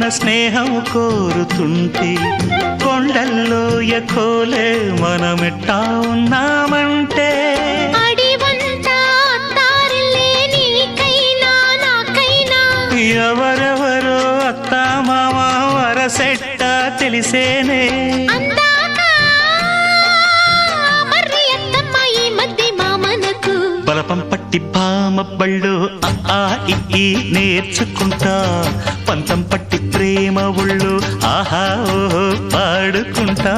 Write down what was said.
స్నేహం కోరుతుంటే కొండల్లో ఎకోలే మనమెట్టా ఉన్నామంటే ఎవరెవరో అత్తా మామ వరసెట్ట తెలిసేనే బలపం పట్టి పామ బళ్ళు ఆ ఈ నేర్చుకుంటా పంతం పట్టి ప్రేమ ఒళ్ళు ఆహా ఓహో పాడుకుంటా